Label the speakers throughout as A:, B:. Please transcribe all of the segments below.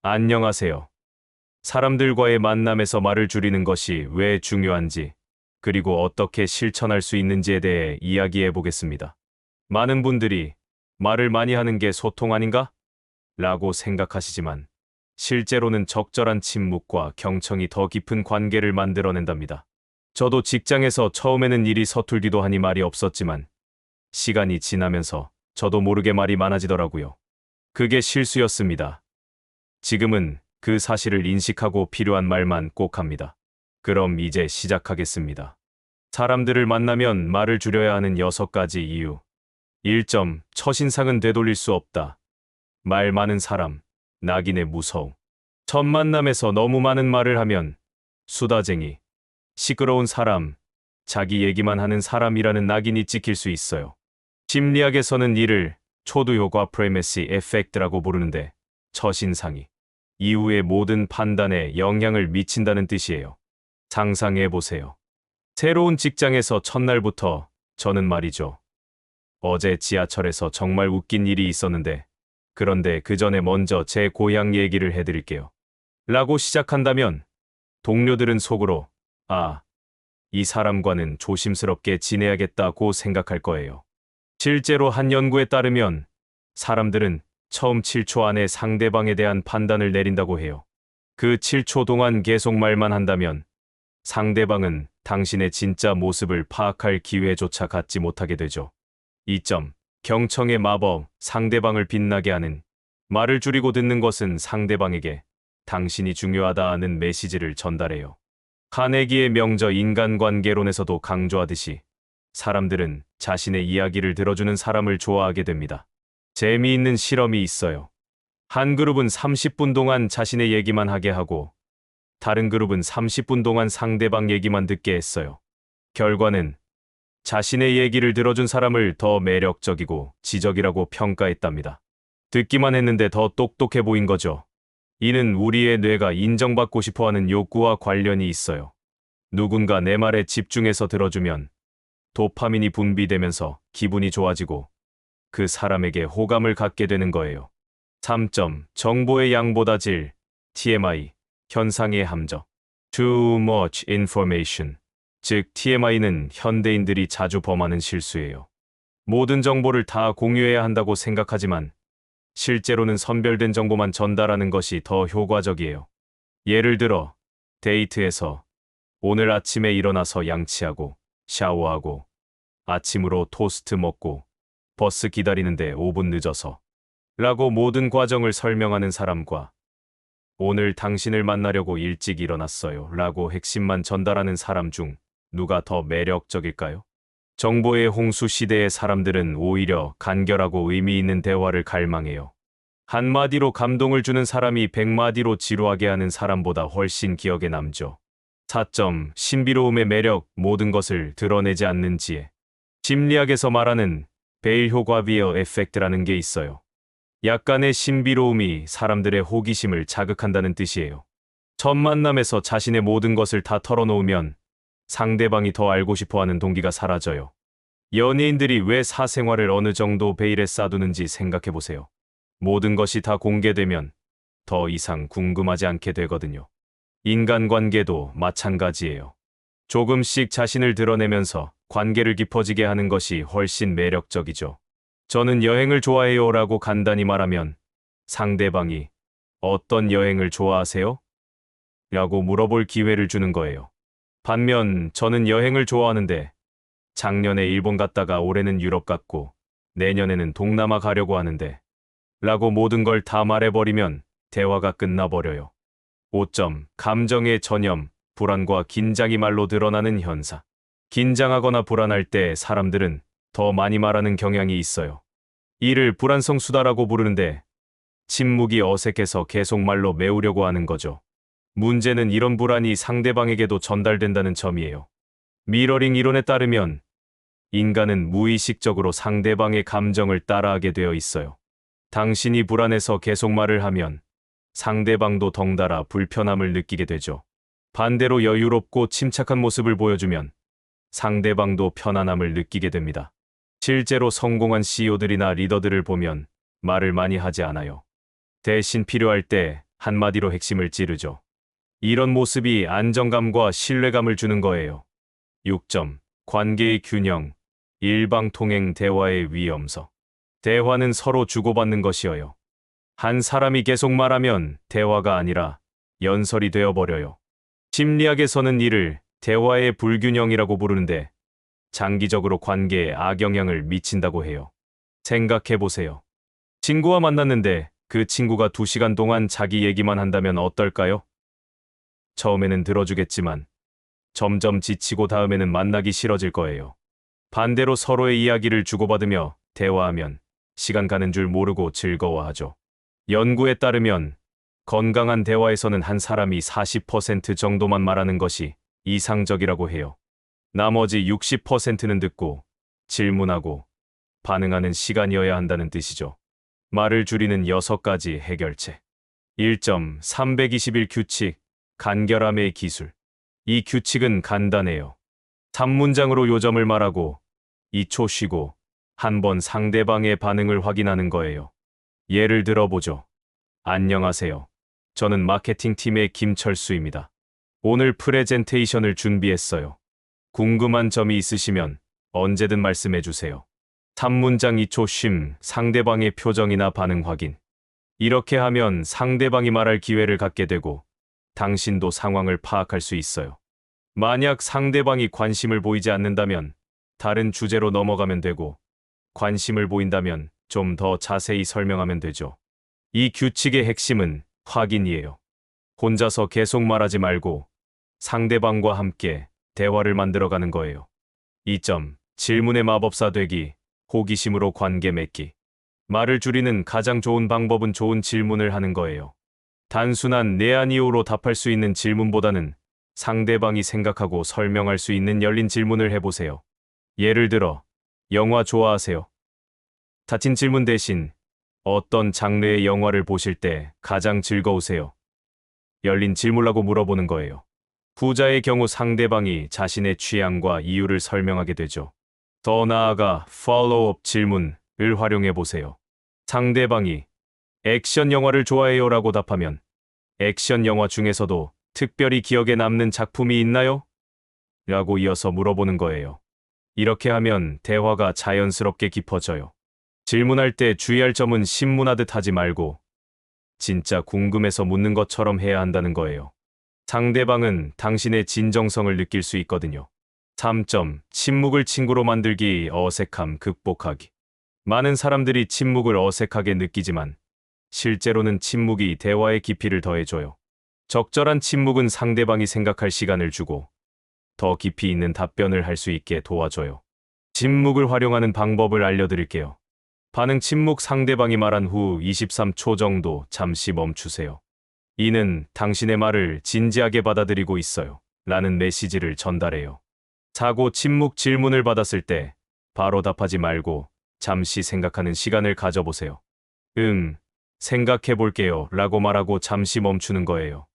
A: 안녕하세요. 사람들과의 만남에서 말을 줄이는 것이 왜 중요한지, 그리고 어떻게 실천할 수 있는지에 대해 이야기해 보겠습니다. 많은 분들이 말을 많이 하는 게 소통 아닌가? 라고 생각하시지만, 실제로는 적절한 침묵과 경청이 더 깊은 관계를 만들어낸답니다. 저도 직장에서 처음에는 일이 서툴기도 하니 말이 없었지만, 시간이 지나면서 저도 모르게 말이 많아지더라고요. 그게 실수였습니다. 지금은 그 사실을 인식하고 필요한 말만 꼭 합니다. 그럼 이제 시작하겠습니다. 사람들을 만나면 말을 줄여야 하는 6가지 이유. 1점, 첫인상은 되돌릴 수 없다. 말 많은 사람, 낙인의 무서움. 첫 만남에서 너무 많은 말을 하면 수다쟁이, 시끄러운 사람, 자기 얘기만 하는 사람이라는 낙인이 찍힐 수 있어요. 심리학에서는 이를 초두효과 프레메시 에펙트라고 부르는데, 첫인상이 이후의 모든 판단에 영향을 미친다는 뜻이에요. 상상해 보세요. 새로운 직장에서 첫날부터 저는 말이죠. 어제 지하철에서 정말 웃긴 일이 있었는데, 그런데 그 전에 먼저 제 고향 얘기를 해드릴게요. 라고 시작한다면 동료들은 속으로 이 사람과는 조심스럽게 지내야겠다고 생각할 거예요. 실제로 한 연구에 따르면 사람들은 처음 7초 안에 상대방에 대한 판단을 내린다고 해요. 그 7초 동안 계속 말만 한다면 상대방은 당신의 진짜 모습을 파악할 기회조차 갖지 못하게 되죠. 2점. 경청의 마법, 상대방을 빛나게 하는. 말을 줄이고 듣는 것은 상대방에게 당신이 중요하다는 메시지를 전달해요. 카네기의 명저 인간관계론에서도 강조하듯이 사람들은 자신의 이야기를 들어주는 사람을 좋아하게 됩니다. 재미있는 실험이 있어요. 한 그룹은 30분 동안 자신의 얘기만 하게 하고 다른 그룹은 30분 동안 상대방 얘기만 듣게 했어요. 결과는 자신의 얘기를 들어준 사람을 더 매력적이고 지적이라고 평가했답니다. 듣기만 했는데 더 똑똑해 보인 거죠. 이는 우리의 뇌가 인정받고 싶어하는 욕구와 관련이 있어요. 누군가 내 말에 집중해서 들어주면 도파민이 분비되면서 기분이 좋아지고 그 사람에게 호감을 갖게 되는 거예요. 3점. 정보의 양보다 질, TMI, 현상의 함정. Too much information. 즉, TMI는 현대인들이 자주 범하는 실수예요. 모든 정보를 다 공유해야 한다고 생각하지만 실제로는 선별된 정보만 전달하는 것이 더 효과적이에요. 예를 들어, 데이트에서 오늘 아침에 일어나서 양치하고 샤워하고 아침으로 토스트 먹고 버스 기다리는데 5분 늦어서 라고 모든 과정을 설명하는 사람과 오늘 당신을 만나려고 일찍 일어났어요 라고 핵심만 전달하는 사람 중 누가 더 매력적일까요? 정보의 홍수 시대의 사람들은 오히려 간결하고 의미 있는 대화를 갈망해요. 한마디로 감동을 주는 사람이 100마디로 지루하게 하는 사람보다 훨씬 기억에 남죠. 4점. 신비로움의 매력, 모든 것을 드러내지 않는 지혜. 심리학에서 말하는 베일 효과 비어 에펙트라는 게 있어요. 약간의 신비로움이 사람들의 호기심을 자극한다는 뜻이에요. 첫 만남에서 자신의 모든 것을 다 털어놓으면 상대방이 더 알고 싶어하는 동기가 사라져요. 연예인들이 왜 사생활을 어느 정도 베일에 쌓두는지 생각해보세요. 모든 것이 다 공개되면 더 이상 궁금하지 않게 되거든요. 인간관계도 마찬가지예요. 조금씩 자신을 드러내면서 관계를 깊어지게 하는 것이 훨씬 매력적이죠. 저는 여행을 좋아해요 라고 간단히 말하면 상대방이 어떤 여행을 좋아하세요? 라고 물어볼 기회를 주는 거예요. 반면 저는 여행을 좋아하는데 작년에 일본 갔다가 올해는 유럽 갔고 내년에는 동남아 가려고 하는데 라고 모든 걸 다 말해버리면 대화가 끝나버려요. 5점. 감정의 전염, 불안과 긴장이 말로 드러나는 현상. 긴장하거나 불안할 때 사람들은 더 많이 말하는 경향이 있어요. 이를 불안성 수다라고 부르는데 침묵이 어색해서 계속 말로 메우려고 하는 거죠. 문제는 이런 불안이 상대방에게도 전달된다는 점이에요. 미러링 이론에 따르면 인간은 무의식적으로 상대방의 감정을 따라하게 되어 있어요. 당신이 불안해서 계속 말을 하면 상대방도 덩달아 불편함을 느끼게 되죠. 반대로 여유롭고 침착한 모습을 보여주면 상대방도 편안함을 느끼게 됩니다. 실제로 성공한 CEO들이나 리더들을 보면 말을 많이 하지 않아요. 대신 필요할 때 한마디로 핵심을 찌르죠. 이런 모습이 안정감과 신뢰감을 주는 거예요. 6점. 관계의 균형. 일방통행 대화의 위험성. 대화는 서로 주고받는 것이어요. 한 사람이 계속 말하면 대화가 아니라 연설이 되어버려요. 심리학에서는 이를 대화의 불균형이라고 부르는데 장기적으로 관계에 악영향을 미친다고 해요. 생각해보세요. 친구와 만났는데 그 친구가 2시간 동안 자기 얘기만 한다면 어떨까요? 처음에는 들어주겠지만 점점 지치고 다음에는 만나기 싫어질 거예요. 반대로 서로의 이야기를 주고받으며 대화하면 시간 가는 줄 모르고 즐거워하죠. 연구에 따르면 건강한 대화에서는 한 사람이 40% 정도만 말하는 것이 이상적이라고 해요. 나머지 60%는 듣고 질문하고 반응하는 시간이어야 한다는 뜻이죠. 말을 줄이는 6가지 해결책. 1.321 규칙, 간결함의 기술. 이 규칙은 간단해요. 3문장으로 요점을 말하고 2초 쉬고 한 번 상대방의 반응을 확인하는 거예요. 예를 들어보죠. 안녕하세요. 저는 마케팅팀의 김철수입니다. 오늘 프레젠테이션을 준비했어요. 궁금한 점이 있으시면 언제든 말씀해 주세요. 3문장 2초 쉼, 상대방의 표정이나 반응 확인. 이렇게 하면 상대방이 말할 기회를 갖게 되고 당신도 상황을 파악할 수 있어요. 만약 상대방이 관심을 보이지 않는다면 다른 주제로 넘어가면 되고 관심을 보인다면 좀 더 자세히 설명하면 되죠. 이 규칙의 핵심은 확인이에요. 혼자서 계속 말하지 말고 상대방과 함께 대화를 만들어가는 거예요. 2점. 질문의 마법사 되기, 호기심으로 관계 맺기. 말을 줄이는 가장 좋은 방법은 좋은 질문을 하는 거예요. 단순한 네 아니오로 답할 수 있는 질문보다는 상대방이 생각하고 설명할 수 있는 열린 질문을 해보세요. 예를 들어, 영화 좋아하세요? 닫힌 질문 대신 어떤 장르의 영화를 보실 때 가장 즐거우세요? 열린 질문라고 물어보는 거예요. 후자의 경우 상대방이 자신의 취향과 이유를 설명하게 되죠. 더 나아가 팔로우업 질문을 활용해 보세요. 상대방이 액션 영화를 좋아해요 라고 답하면 액션 영화 중에서도 특별히 기억에 남는 작품이 있나요? 라고 이어서 물어보는 거예요. 이렇게 하면 대화가 자연스럽게 깊어져요. 질문할 때 주의할 점은 신문하듯 하지 말고 진짜 궁금해서 묻는 것처럼 해야 한다는 거예요. 상대방은 당신의 진정성을 느낄 수 있거든요. 3점. 침묵을 친구로 만들기, 어색함 극복하기. 많은 사람들이 침묵을 어색하게 느끼지만 실제로는 침묵이 대화의 깊이를 더해줘요. 적절한 침묵은 상대방이 생각할 시간을 주고 더 깊이 있는 답변을 할 수 있게 도와줘요. 침묵을 활용하는 방법을 알려드릴게요. 반응 침묵. 상대방이 말한 후 23초 정도 잠시 멈추세요. 이는 당신의 말을 진지하게 받아들이고 있어요. 라는 메시지를 전달해요. 사고 침묵. 질문을 받았을 때 바로 답하지 말고 잠시 생각하는 시간을 가져보세요. 생각해 볼게요. 라고 말하고 잠시 멈추는 거예요.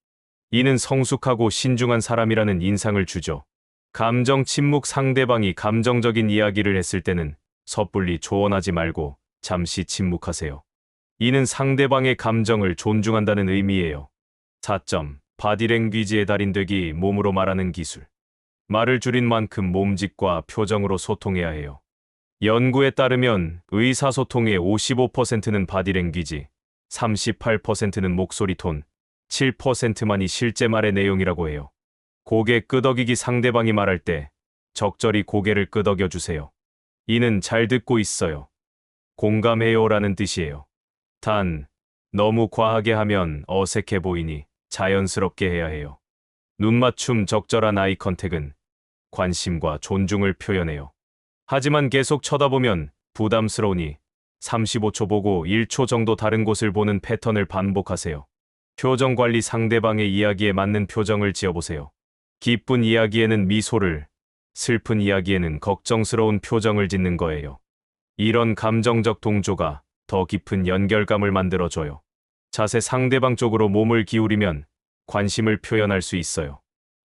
A: 이는 성숙하고 신중한 사람이라는 인상을 주죠. 감정 침묵. 상대방이 감정적인 이야기를 했을 때는 섣불리 조언하지 말고 잠시 침묵하세요. 이는 상대방의 감정을 존중한다는 의미예요. 4점. 바디랭귀지의 달인 되기, 몸으로 말하는 기술. 말을 줄인 만큼 몸짓과 표정으로 소통해야 해요. 연구에 따르면 의사소통의 55%는 바디랭귀지, 38%는 목소리 톤, 7%만이 실제 말의 내용이라고 해요. 고개 끄덕이기. 상대방이 말할 때 적절히 고개를 끄덕여 주세요. 이는 잘 듣고 있어요. 공감해요 라는 뜻이에요. 단, 너무 과하게 하면 어색해 보이니 자연스럽게 해야 해요. 눈맞춤. 적절한 아이 컨택은 관심과 존중을 표현해요. 하지만 계속 쳐다보면 부담스러우니 35초 보고 1초 정도 다른 곳을 보는 패턴을 반복하세요. 표정 관리. 상대방의 이야기에 맞는 표정을 지어보세요. 기쁜 이야기에는 미소를, 슬픈 이야기에는 걱정스러운 표정을 짓는 거예요. 이런 감정적 동조가 더 깊은 연결감을 만들어줘요. 자세. 상대방 쪽으로 몸을 기울이면 관심을 표현할 수 있어요.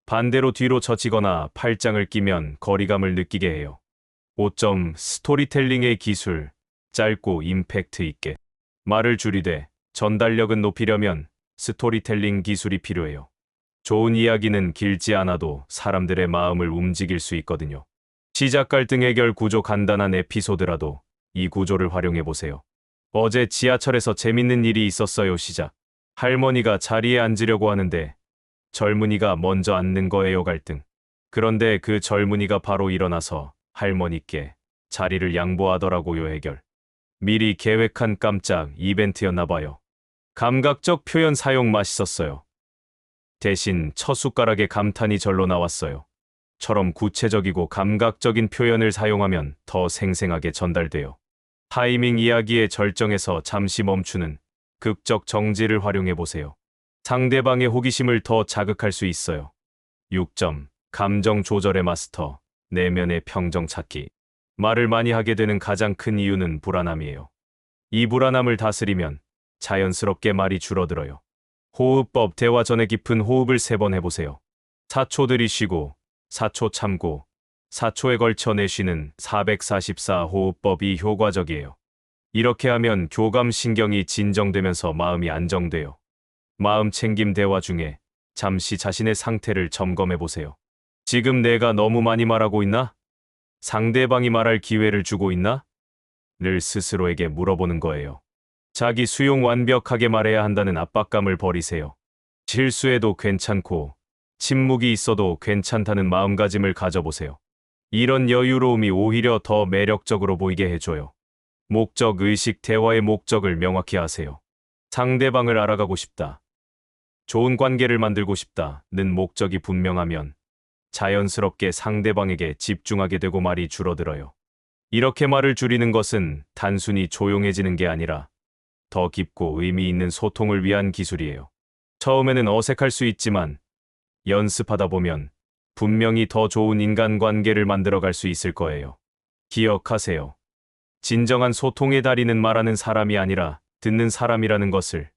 A: 반대로 뒤로 젖히거나 팔짱을 끼면 거리감을 느끼게 해요. 5점. 스토리텔링의 기술. 짧고 임팩트 있게. 말을 줄이되 전달력은 높이려면 스토리텔링 기술이 필요해요. 좋은 이야기는 길지 않아도 사람들의 마음을 움직일 수 있거든요. 시작 갈등 해결 구조 간단한 에피소드라도 이 구조를 활용해 보세요. 어제 지하철에서 재밌는 일이 있었어요. 시작. 할머니가 자리에 앉으려고 하는데 젊은이가 먼저 앉는 거예요. 갈등. 그런데 그 젊은이가 바로 일어나서 할머니께 자리를 양보하더라고요. 해결. 미리 계획한 깜짝 이벤트였나 봐요. 감각적 표현 사용 맛있었어요. 대신 첫 숟가락에 감탄이 절로 나왔어요. 처럼 구체적이고 감각적인 표현을 사용하면 더 생생하게 전달돼요. 타이밍 이야기의 절정에서 잠시 멈추는 극적 정지를 활용해 보세요. 상대방의 호기심을 더 자극할 수 있어요. 6점. 감정 조절의 마스터. 내면의 평정 찾기. 말을 많이 하게 되는 가장 큰 이유는 불안함이에요. 이 불안함을 다스리면 자연스럽게 말이 줄어들어요. 호흡법. 대화 전에 깊은 호흡을 3번 해보세요. 4초 들이쉬고 4초 참고 4초에 걸쳐 내쉬는 444 호흡법이 효과적이에요. 이렇게 하면 교감신경이 진정되면서 마음이 안정돼요. 마음 챙김. 대화 중에 잠시 자신의 상태를 점검해 보세요. 지금 내가 너무 많이 말하고 있나? 상대방이 말할 기회를 주고 있나? 를 스스로에게 물어보는 거예요. 자기 수용. 완벽하게 말해야 한다는 압박감을 버리세요. 실수해도 괜찮고 침묵이 있어도 괜찮다는 마음가짐을 가져보세요. 이런 여유로움이 오히려 더 매력적으로 보이게 해줘요. 목적 의식. 대화의 목적을 명확히 하세요. 상대방을 알아가고 싶다. 좋은 관계를 만들고 싶다는 목적이 분명하면 자연스럽게 상대방에게 집중하게 되고 말이 줄어들어요. 이렇게 말을 줄이는 것은 단순히 조용해지는 게 아니라 더 깊고 의미 있는 소통을 위한 기술이에요. 처음에는 어색할 수 있지만 연습하다 보면 분명히 더 좋은 인간관계를 만들어갈 수 있을 거예요. 기억하세요. 진정한 소통의 달인은 말하는 사람이 아니라 듣는 사람이라는 것을.